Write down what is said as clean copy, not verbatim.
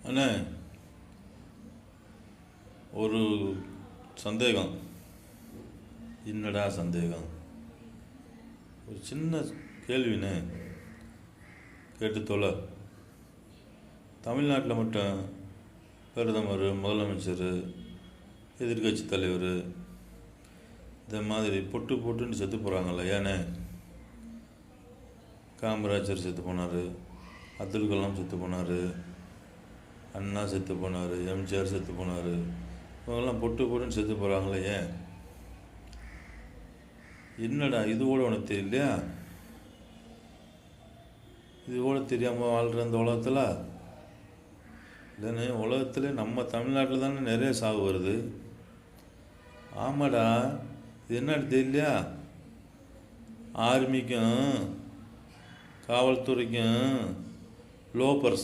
அண்ணே, ஒரு சந்தேகம். என்னடா சந்தேகம்? ஒரு சின்ன கேள்விண்ணே, கேட்டு தொலை. தமிழ்நாட்டில் மட்டும் பிரதமர், முதலமைச்சர், எதிர்கட்சி தலைவர் இந்த மாதிரி பொட்டு பொட்டுன்னு செத்து போகிறாங்கல்ல, ஏண்ணே? காமராஜர் செத்து போனார், அப்துல் கலாம் செத்து போனார், அண்ணா செத்து போனார், எம்ஜிஆர் செத்து போனார். இவங்கெல்லாம் பொட்டு பொட்டுன்னு செத்து போகிறாங்களே, ஏன்? என்னடா இது கூட உனக்கு தெரியலையா? இது கூட தெரியாமல் வாழ்கிற அந்த உலகத்தில் இல்லைன்னு, உலகத்தில் நம்ம தமிழ்நாட்டில் தானே நிறைய சாவு வருது. ஆமாடா, இது என்னன்னு தெரியலையா? ஆர்மிக்கும் காவல்துறைக்கும் லோ பர்சன்ட்